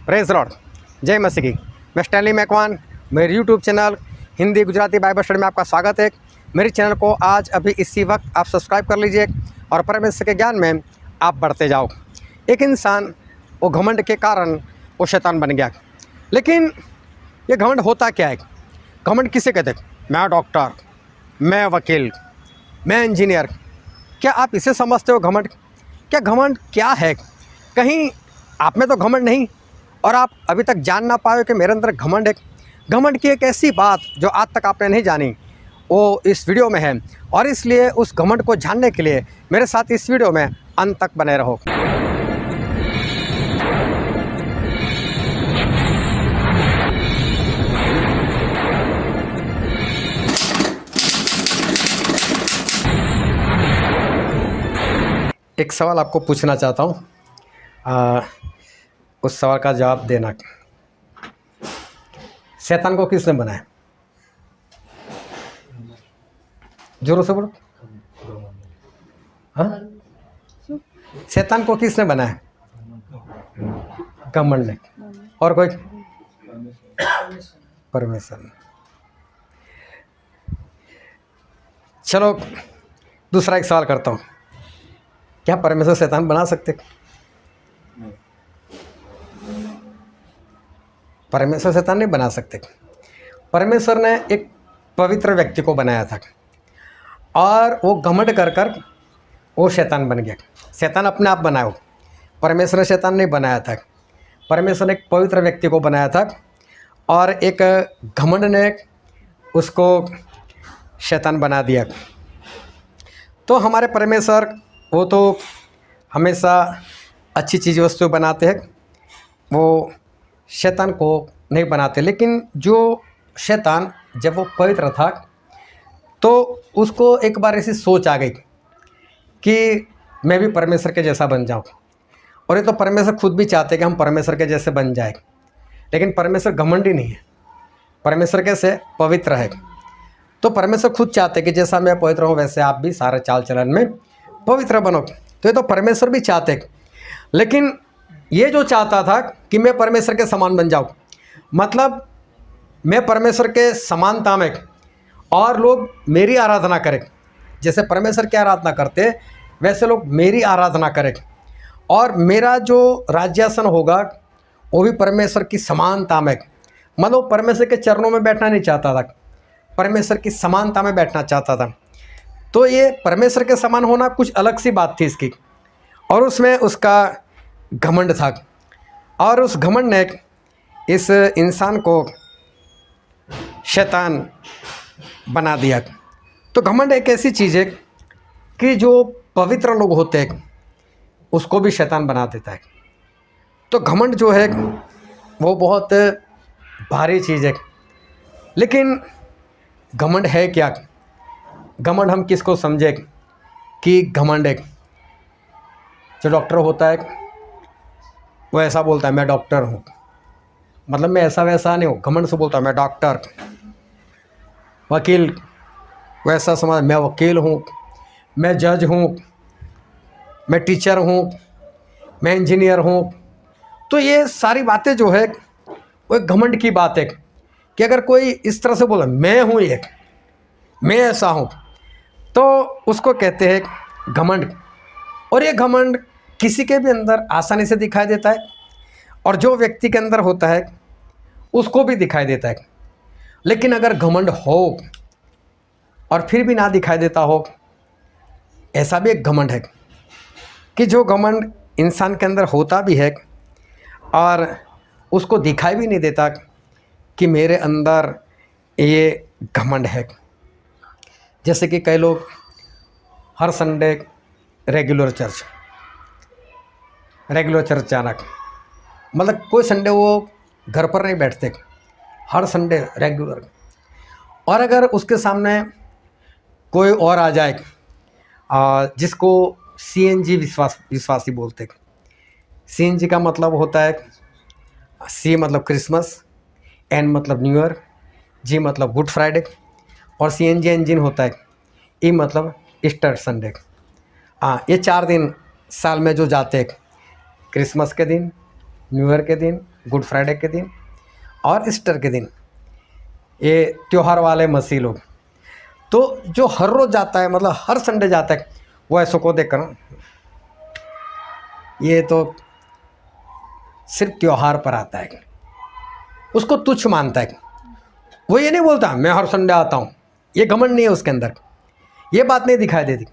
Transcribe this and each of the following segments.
Praise Lord, जय मसीह की। मैं स्टैनली मैकवान, मेरे YouTube channel Hindi Gujarati Bible study में आपका स्वागत है। मेरे चैनल को आज अभी इसी वक्त आप सब्सक्राइब कर लीजिए और परमेश्वर के ज्ञान में आप बढ़ते जाओ। एक इंसान वो घमंड के कारण वो शैतान बन गया। लेकिन ये घमंड होता क्या है? घमंड किसे कहते हैं? मैं डॉक्टर, मैं वकील, मैं इंजीनियर। क्या आप इसे समझते हो घमंड? क्या घमंड क्या है? कहीं आप में तो घमंड नहीं और आप अभी तक जान ना पाए कि मेरे अंदर घमंड है। घमंड की एक ऐसी बात जो आज तक आपने नहीं जानी, वो इस वीडियो में है। और इसलिए उस घमंड को जानने के लिए मेरे साथ इस वीडियो में अंत तक बने रहो। एक सवाल आपको पूछना चाहता हूँ, उस सवाल का जवाब देना। शैतान को किसने बनाया? जोरों से बोलो। हाँ, शैतान को किसने बनाया? घमंड ने। और कोई? परमेश्वर ने। चलो दूसरा एक सवाल करता हूँ, क्या परमेश्वर शैतान बना सकते? परमेश्वर शैतान नहीं बना सकते। परमेश्वर ने एक पवित्र व्यक्ति को बनाया था और वो घमंड कर कर वो शैतान बन गया। शैतान अपने आप बनाया हो, परमेश्वर ने शैतान नहीं बनाया था। परमेश्वर ने एक पवित्र व्यक्ति को बनाया था और एक घमंड ने उसको शैतान बना दिया। तो हमारे परमेश्वर वो तो हमेशा अच्छी चीज़ वस्तु बनाते हैं, वो शैतान को नहीं बनाते। लेकिन जो शैतान जब वो पवित्र था तो उसको एक बार ऐसी सोच आ गई कि मैं भी परमेश्वर के जैसा बन जाऊं। और ये तो परमेश्वर खुद भी चाहते कि हम परमेश्वर के जैसे बन जाए। लेकिन परमेश्वर घमंडी नहीं है, परमेश्वर कैसे पवित्र है। तो परमेश्वर खुद चाहते कि जैसा मैं पवित्र हूँ वैसे आप भी सारे चाल चलन में पवित्र बनो। तो ये तो परमेश्वर भी चाहते। लेकिन ये जो चाहता था कि मैं परमेश्वर के समान बन जाऊँ, मतलब मैं परमेश्वर के समानता में और लोग मेरी आराधना करें। जैसे परमेश्वर की आराधना करते वैसे लोग मेरी आराधना करें और मेरा जो राज्यासन होगा वो भी परमेश्वर की समानता में, मतलब परमेश्वर के चरणों में बैठना नहीं चाहता था, परमेश्वर की समानता में बैठना चाहता था। तो ये परमेश्वर के समान होना कुछ अलग सी बात थी इसकी, और उसमें उसका घमंड था। और उस घमंड ने इस इंसान को शैतान बना दिया। तो घमंड एक ऐसी चीज़ है कि जो पवित्र लोग होते हैं उसको भी शैतान बना देता है। तो घमंड जो है वो बहुत भारी चीज़ है। लेकिन घमंड है क्या? घमंड हम किसको समझे कि घमंड है? जो डॉक्टर होता है वो ऐसा बोलता है मैं डॉक्टर हूँ, मतलब मैं ऐसा वैसा नहीं हूँ, घमंड से बोलता है मैं डॉक्टर। वकील वैसा समझ मैं वकील हूँ, मैं जज हूँ, मैं टीचर हूँ, मैं इंजीनियर हूँ। तो ये सारी बातें जो है वो एक घमंड की बात है कि अगर कोई इस तरह से बोले मैं हूँ एक, मैं ऐसा हूँ, तो उसको कहते हैं घमंड। और ये घमंड किसी के भी अंदर आसानी से दिखाई देता है और जो व्यक्ति के अंदर होता है उसको भी दिखाई देता है। लेकिन अगर घमंड हो और फिर भी ना दिखाई देता हो, ऐसा भी एक घमंड है कि जो घमंड इंसान के अंदर होता भी है और उसको दिखाई भी नहीं देता कि मेरे अंदर ये घमंड है। जैसे कि कई लोग हर संडे रेगुलर चर्च जाना, मतलब कोई संडे वो घर पर नहीं बैठते, हर संडे रेगुलर। और अगर उसके सामने कोई और आ जाए जिसको CNG विश्वासी बोलते। CNG का मतलब होता है, C मतलब क्रिसमस, N मतलब न्यू ईयर, G मतलब गुड फ्राइडे और CNG इंजन होता है, E मतलब ईस्टर संडे। ये 4 दिन साल में जो जाते हैं, क्रिसमस के दिन, न्यू ईयर के दिन, गुड फ्राइडे के दिन और ईस्टर के दिन, ये त्यौहार वाले मसीह लोग, तो जो हर रोज़ जाता है, मतलब हर संडे जाता है, वो ऐसों को देखकर ये तो सिर्फ त्यौहार पर आता है, उसको तुच्छ मानता है। वो ये नहीं बोलता मैं हर संडे आता हूँ, ये घमंड नहीं है उसके अंदर, ये बात नहीं दिखाई देती।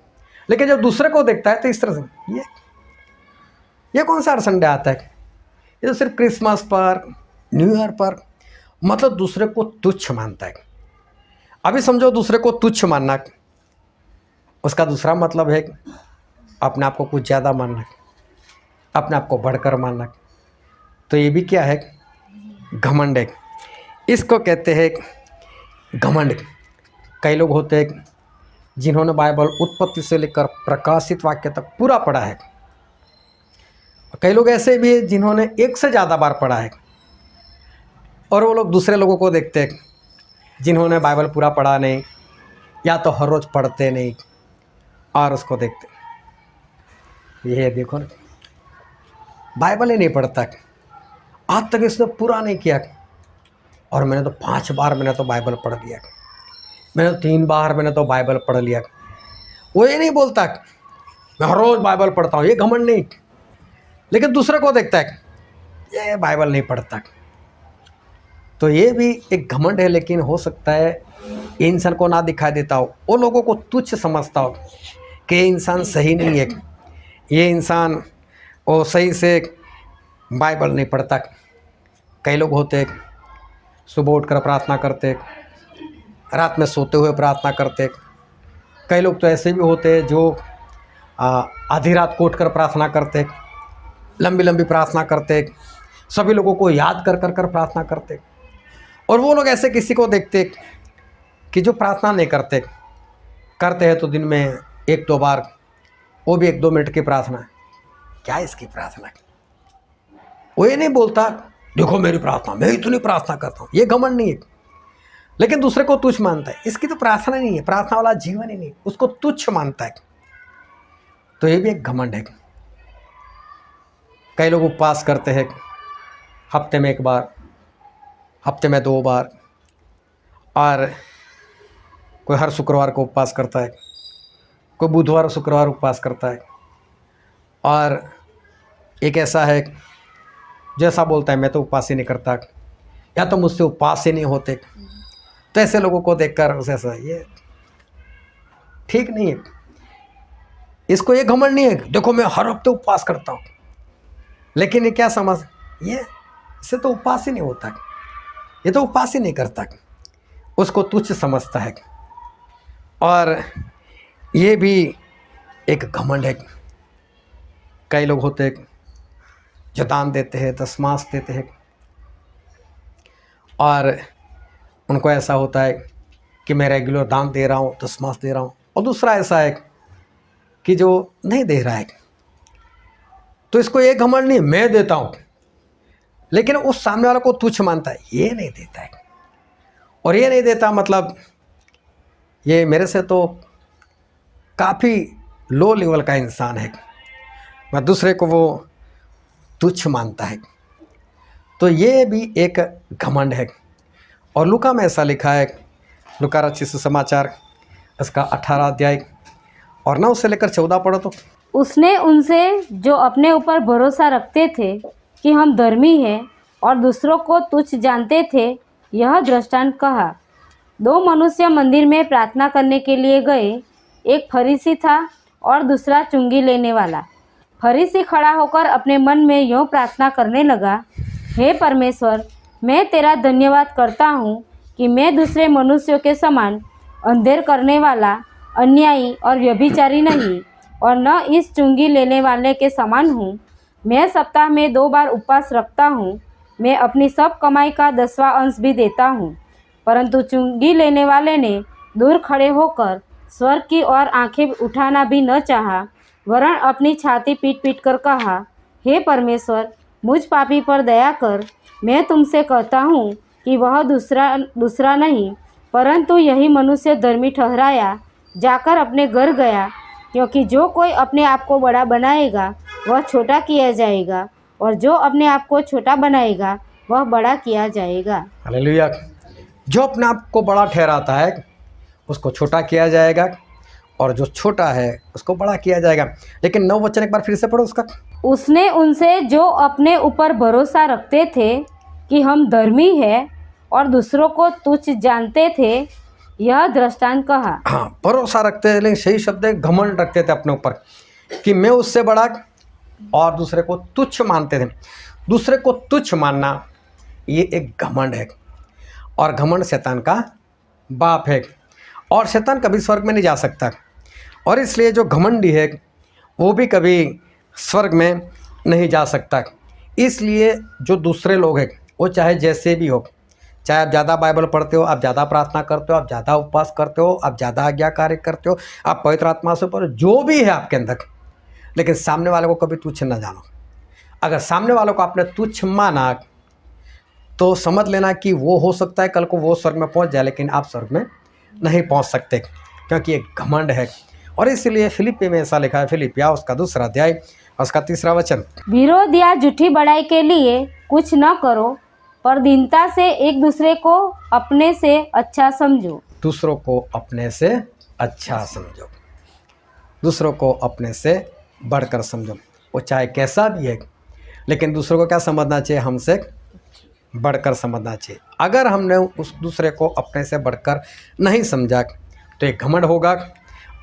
लेकिन जब दूसरे को देखता है तो इस तरह से ये कौन सा हर संडे आता है, ये तो सिर्फ क्रिसमस पर, न्यू ईयर पर, मतलब दूसरे को तुच्छ मानता है। अभी समझो दूसरे को तुच्छ मानना, उसका दूसरा मतलब है अपने आप को कुछ ज़्यादा मानना, अपने आप को बढ़कर मानना। तो ये भी क्या है, घमंड है। इसको कहते हैं घमंड। कई लोग होते हैं जिन्होंने बाइबल उत्पत्ति से लेकर प्रकाशित वाक्य तक पूरा पढ़ा है। कई लोग ऐसे भी हैं जिन्होंने एक से ज़्यादा बार पढ़ा है, और वो लोग दूसरे लोगों को देखते हैं जिन्होंने बाइबल पूरा पढ़ा नहीं, या तो हर रोज़ पढ़ते नहीं, और उसको देखते ये देखो ना, बाइबल ही नहीं पढ़ता, आज तक इसने पूरा नहीं किया, और मैंने तो 5 बार मैंने तो बाइबल पढ़ लिया, मैंने तो 3 बार मैंने तो बाइबल पढ़ लिया। वो ये नहीं बोलता मैं हर रोज़ बाइबल पढ़ता हूँ, ये घमंड नहीं। लेकिन दूसरे को देखता है ये बाइबल नहीं पढ़ता, तो ये भी एक घमंड है। लेकिन हो सकता है ये इंसान को ना दिखाई देता हो, वो लोगों को तुच्छ समझता हो कि ये इंसान सही नहीं है, ये इंसान वो सही से बाइबल नहीं पढ़ता। कई लोग होते सुबह उठकर प्रार्थना करते, रात में सोते हुए प्रार्थना करते। कई लोग तो ऐसे भी होते हैं जो आधी रात को उठकर प्रार्थना करते, लंबी लंबी प्रार्थना करते, सभी लोगों को याद कर कर कर प्रार्थना करते। और वो लोग ऐसे किसी को देखते कि जो प्रार्थना नहीं करते हैं तो दिन में 1-2 बार, वो भी 1-2 मिनट की प्रार्थना। क्या है इसकी प्रार्थना? वो ये नहीं बोलता देखो मेरी प्रार्थना, मैं इतनी प्रार्थना करता हूँ, ये घमंड नहीं है। लेकिन दूसरे को तुच्छ मानता है, इसकी तो प्रार्थना नहीं है, प्रार्थना वाला जीवन ही नहीं, उसको तुच्छ मानता है। तो ये भी एक घमंड है। कई लोग उपवास करते हैं, हफ्ते में 1 बार, हफ्ते में 2 बार, और कोई हर शुक्रवार को उपवास करता है, कोई बुधवार शुक्रवार उपवास करता है, और एक ऐसा है जैसा बोलता है मैं तो उपवास ही नहीं करता, या तो मुझसे उपवास ही नहीं होते। तो ऐसे लोगों को देखकर ऐसा ये ठीक नहीं है। इसको ये घमंड नहीं है देखो मैं हर हफ्ते उपवास करता हूँ, लेकिन ये क्या समझ, ये इससे तो उपवास ही नहीं होता, ये तो उपवास ही नहीं करता, उसको तुच्छ समझता है। और ये भी एक घमंड है। कई लोग होते हैं जो दान देते हैं, दशमांश देते हैं, और उनको ऐसा होता है कि मैं रेगुलर दान दे रहा हूँ, दशमांश दे रहा हूँ। और दूसरा ऐसा है कि जो नहीं दे रहा है, तो इसको ये घमंड नहीं मैं देता हूँ, लेकिन उस सामने वाले को तुच्छ मानता है, ये नहीं देता है। और ये नहीं देता मतलब ये मेरे से तो काफ़ी लो लेवल का इंसान है, मैं दूसरे को वो तुच्छ मानता है। तो ये भी एक घमंड है। और लूका में ऐसा लिखा है, लूका रचित सुसमाचार इसका 18 अध्याय और 9 से लेकर 14 पढ़ो तो। उसने उनसे जो अपने ऊपर भरोसा रखते थे कि हम धर्मी हैं और दूसरों को तुच्छ जानते थे, यह दृष्टांत कहा। 2 मनुष्य मंदिर में प्रार्थना करने के लिए गए, एक फरीसी था और दूसरा चुंगी लेने वाला। फरीसी खड़ा होकर अपने मन में यूँ प्रार्थना करने लगा, हे परमेश्वर, मैं तेरा धन्यवाद करता हूँ कि मैं दूसरे मनुष्यों के समान अंधेर करने वाला, अन्यायी और व्यभिचारी नहीं, और न इस चुंगी लेने वाले के समान हूँ। मैं सप्ताह में 2 बार उपवास रखता हूँ, मैं अपनी सब कमाई का 10वां अंश भी देता हूँ। परंतु चुंगी लेने वाले ने दूर खड़े होकर स्वर्ग की ओर आंखें उठाना भी न चाहा, वरन अपनी छाती पीट पीट कर कहा, हे परमेश्वर, मुझ पापी पर दया कर। मैं तुमसे कहता हूँ कि वह दूसरा नहीं, परंतु यही मनुष्य धर्मी ठहराया जाकर अपने घर गया, क्योंकि जो कोई अपने आप को बड़ा बनाएगा वह छोटा किया जाएगा, और जो अपने आप को छोटा बनाएगा वह बड़ा किया जाएगा। हालेलुया। जो अपने आप को बड़ा ठहराता है उसको छोटा किया जाएगा, और जो छोटा है उसको बड़ा किया जाएगा। लेकिन 9 वचन एक बार फिर से पढ़ो उसका। उसने उनसे जो अपने ऊपर भरोसा रखते थे कि हम धर्मी हैं और दूसरों को तुच्छ जानते थे, यह दृष्टांत कहा। हाँ, भरोसा रखते थे, लेकिन सही शब्द है घमंड रखते थे अपने ऊपर कि मैं उससे बड़ा, और दूसरे को तुच्छ मानते थे। दूसरे को तुच्छ मानना ये एक घमंड है, और घमंड शैतान का बाप है, और शैतान कभी स्वर्ग में नहीं जा सकता। और इसलिए जो घमंडी है वो भी कभी स्वर्ग में नहीं जा सकता। इसलिए जो दूसरे लोग हैं वो चाहे जैसे भी हो, चाहे आप ज़्यादा बाइबल पढ़ते हो, आप ज़्यादा प्रार्थना करते हो, आप ज़्यादा उपवास करते हो, आप ज़्यादा आज्ञा कार्य करते हो, आप पवित्र आत्मा से ऊपर जो भी है आपके अंदर, लेकिन सामने वाले को कभी तुच्छ न जानो। अगर सामने वालों को आपने तुच्छ माना तो समझ लेना कि वो हो सकता है कल को वो स्वर्ग में पहुंच जाए, लेकिन आप स्वर्ग में नहीं पहुंच सकते, क्योंकि एक घमंड है। और इसलिए फिलिप्पी में ऐसा लिखा है, फिलिपिया उसका 2 अध्याय और उसका 3 वचन, विरोध या झूठी बड़ाई के लिए कुछ न करो, पर दीनता से एक दूसरे को अपने से अच्छा समझो। दूसरों को अपने से अच्छा समझो, दूसरों को अपने से बढ़कर समझो। वो चाहे कैसा भी है, लेकिन दूसरों को क्या समझना चाहिए? हमसे बढ़कर समझना चाहिए। अगर हमने उस दूसरे को अपने से बढ़कर नहीं समझा तो एक घमंड होगा,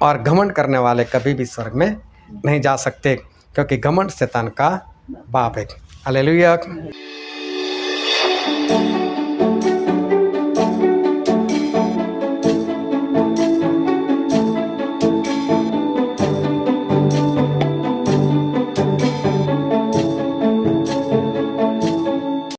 और घमंड करने वाले कभी भी स्वर्ग में नहीं जा सकते, क्योंकि घमंड शैतान का बाप है। हालेलुया।